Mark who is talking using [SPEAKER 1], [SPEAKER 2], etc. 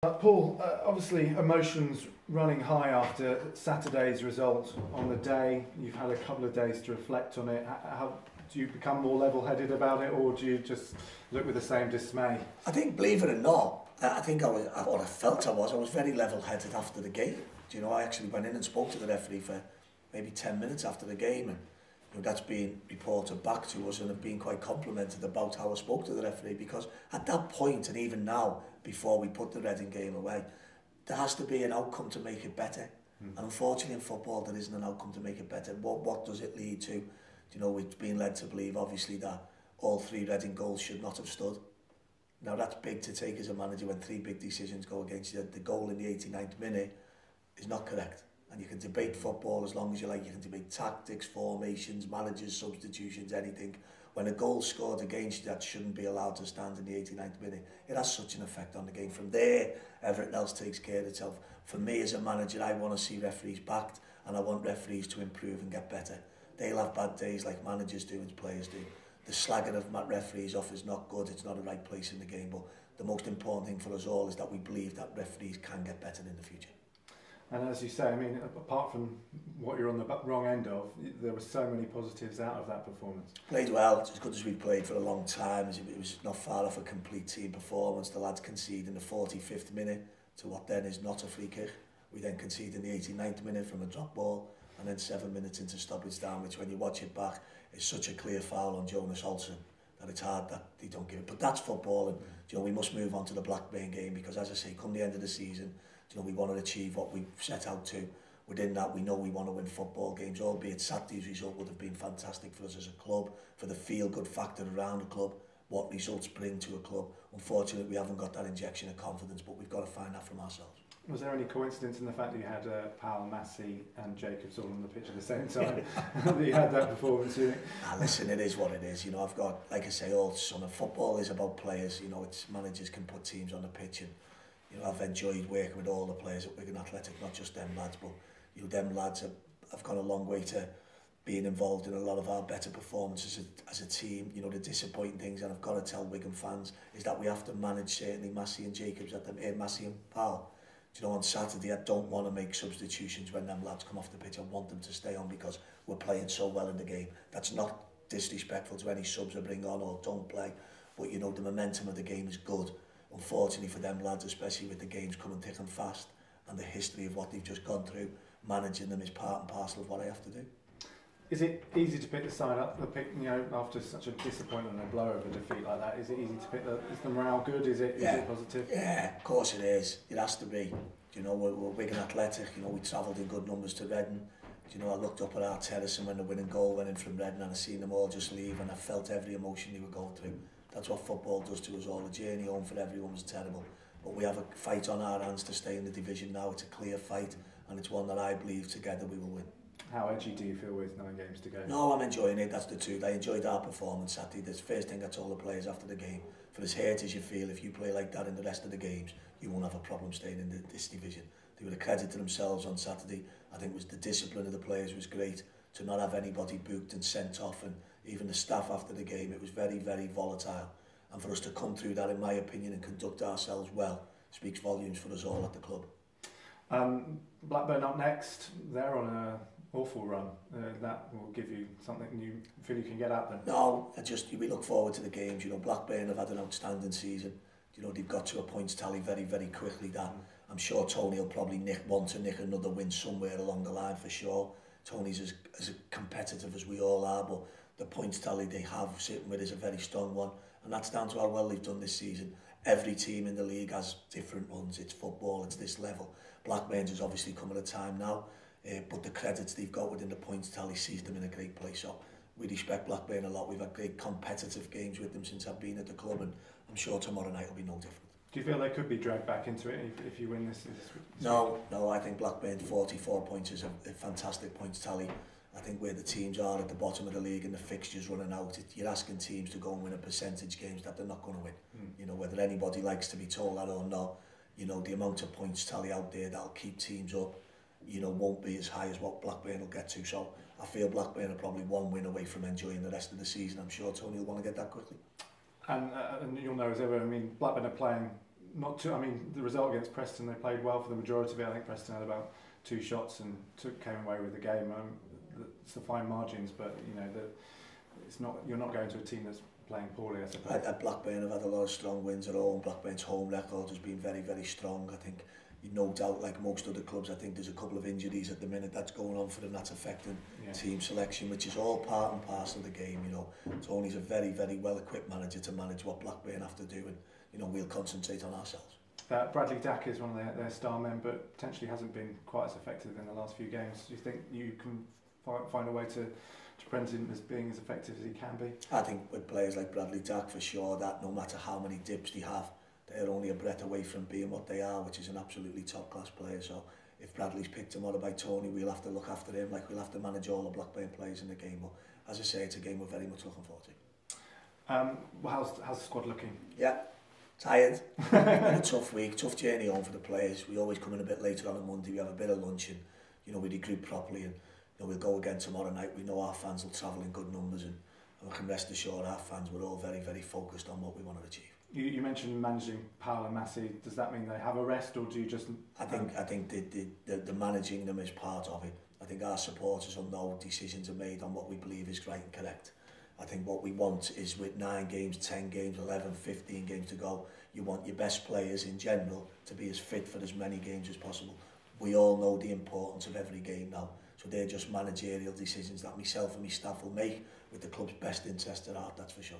[SPEAKER 1] Paul, obviously emotions running high after Saturday's result on the day. You've had a couple of days to reflect on it. How do you become more level-headed about it, or do you just look with the same dismay?
[SPEAKER 2] I think, believe it or not, I think I was very level-headed after the game. Do you know, I actually went in and spoke to the referee for maybe 10 minutes after the game, and that's been reported back to us and have been quite complimented about how I spoke to the referee, because at that point, and even now, before we put the Reading game away, there has to be an outcome to make it better. And unfortunately in football there isn't an outcome to make it better. What does it lead to? You know, we've been led to believe obviously that all three Reading goals should not have stood. Now that's big to take as a manager when three big decisions go against you. The goal in the 89th minute is not correct. And you can debate football as long as you like. You can debate tactics, formations, managers, substitutions, anything. When a goal scored against you that shouldn't be allowed to stand in the 89th minute, it has such an effect on the game. From there, everything else takes care of itself. For me as a manager, I want to see referees backed, and I want referees to improve and get better. They'll have bad days like managers do and players do. The slagging of referees off is not good. It's not a right place in the game. But the most important thing for us all is that we believe that referees can get better in the future.
[SPEAKER 1] And as you say, I mean, apart from what you're on the wrong end of, there were so many positives out of that performance.
[SPEAKER 2] Played well, it's as good as we've played for a long time. It was not far off a complete team performance. The lads concede in the 45th minute to what then is not a free kick. We then concede in the 89th minute from a drop ball, and then 7 minutes into stoppage time, which when you watch it back, is such a clear foul on Jonas Olsen that it's hard that they don't give it. But that's football, and you know, we must move on to the Blackburn game, because as I say, come the end of the season, you know, we want to achieve what we set out to. Within that, we know we want to win football games, albeit Saturday's result would have been fantastic for us as a club, for the feel-good factor around the club, what results bring to a club. Unfortunately, we haven't got that injection of confidence, but we've got to find that from ourselves.
[SPEAKER 1] Was there any coincidence in the fact that you had Powell, Massey and Jacobs all on the pitch at the same time? That you had that performance, you think?
[SPEAKER 2] Listen, it is what it is. You know, I've got, like I say, all summer football is about players. You know, it's managers can put teams on the pitch, and you know, I've enjoyed working with all the players at Wigan Athletic, not just them lads, but you know, them lads have gone a long way to being involved in a lot of our better performances as a team. You know, the disappointing things, and I've got to tell Wigan fans, is that we have to manage certainly Massey and Jacobs at them, Massey and Powell. You know, on Saturday, I don't want to make substitutions when them lads come off the pitch. I want them to stay on because we're playing so well in the game. That's not disrespectful to any subs I bring on or don't play, but you know, the momentum of the game is good. Unfortunately for them lads, especially with the games coming thick and fast and the history of what they've just gone through, managing them is part and parcel of what I have to do.
[SPEAKER 1] Is it easy to pick the side up, you know, after such a disappointment and a blow of a defeat like that? Is it easy to pick is the morale good? Is it positive?
[SPEAKER 2] Yeah, of course it is. It has to be. You know, we're Wigan Athletic. You know, we travelled in good numbers to Reading. You know, I looked up at our terrace, and when the winning goal went in from Reading, and I seen them all just leave, and I felt every emotion they were going through. That's what football does to us all. The journey home for everyone was terrible. But we have a fight on our hands to stay in the division now. It's a clear fight, and it's one that I believe together we will win.
[SPEAKER 1] How edgy do you feel with 9 games to go?
[SPEAKER 2] No, I'm enjoying it, that's the truth. I enjoyed our performance Saturday. The first thing I told the players after the game, for as hurt as you feel, if you play like that in the rest of the games, you won't have a problem staying in this division. They were a credit to themselves on Saturday. I think the discipline of the players was great, to not have anybody booked and sent off, and even the staff after the game, it was very, very volatile. And for us to come through that, in my opinion, and conduct ourselves well, speaks volumes for us all at the club.
[SPEAKER 1] Blackburn up next, they're on an awful run. That will give you something you feel you can get at them.
[SPEAKER 2] No, we look forward to the games. You know, Blackburn have had an outstanding season. You know, they've got to a points tally very, very quickly. That I'm sure Tony will probably want to nick another win somewhere along the line for sure. Tony's as competitive as we all are, but the points tally they have sitting with is a very strong one, and that's down to how well they've done this season. Every team in the league has different runs. It's football, it's this level. Blackburn's has obviously come at a time now, but the credits they've got within the points tally sees them in a great place. So we respect Blackburn a lot. We've had great competitive games with them since I've been at the club, and I'm sure tomorrow night will be no different.
[SPEAKER 1] Do you feel they could be dragged back into it if you win this?
[SPEAKER 2] No, I think Blackburn 44 points is a fantastic points tally. I think where the teams are at the bottom of the league and the fixtures running out, you're asking teams to go and win a percentage games that they're not going to win. You know, whether anybody likes to be told that or not, you know, the amount of points tally out there that'll keep teams up, you know, won't be as high as what Blackburn will get to. So I feel Blackburn are probably one win away from enjoying the rest of the season. I'm sure Tony will want to get that quickly.
[SPEAKER 1] And you'll know as ever, I mean, Blackburn are playing not too. I mean, the result against Preston, they played well for the majority of it. I think Preston had about 2 shots and came away with the game. It's the fine margins, but you know it's not. You're not going to a team that's playing poorly, I suppose.
[SPEAKER 2] At Blackburn have had a lot of strong wins at home. Blackburn's home record has been very, very strong. I think, no doubt, like most other clubs, I think there's a couple of injuries at the minute that's going on for them, that's affecting team selection, which is all part and parcel of the game. You know, Tony's a very, very well-equipped manager to manage what Blackburn have to do, and you know, we'll concentrate on ourselves.
[SPEAKER 1] Bradley Dack is one of their star men, but potentially hasn't been quite as effective in the last few games. Do you think you can find a way to prevent him as being as effective as he can be?
[SPEAKER 2] I think with players like Bradley Dack, for sure, that no matter how many dips they have, they're only a breath away from being what they are, which is an absolutely top-class player. So if Bradley's picked tomorrow by Tony, we'll have to look after him, like we'll have to manage all the Blackburn players in the game. But as I say, it's a game we're very much looking forward to.
[SPEAKER 1] Well, how's the squad looking?
[SPEAKER 2] Yeah, tired. Been a tough week, tough journey home for the players. We always come in a bit later on a Monday, we have a bit of lunch and, you know, we regroup properly, and you know, we'll go again tomorrow night. We know our fans will travel in good numbers, and we can rest assured our fans were all very, very focused on what we want to achieve.
[SPEAKER 1] You mentioned managing Powell and Massey. Does that mean they have a rest, or do you just...
[SPEAKER 2] I think the managing them is part of it. I think our supporters will know decisions are made on what we believe is right and correct. I think what we want is, with 9 games, 10 games, 11, 15 games to go, you want your best players in general to be as fit for as many games as possible. We all know the importance of every game now, so they're just managerial decisions that myself and my staff will make with the club's best interest at heart, that's for sure.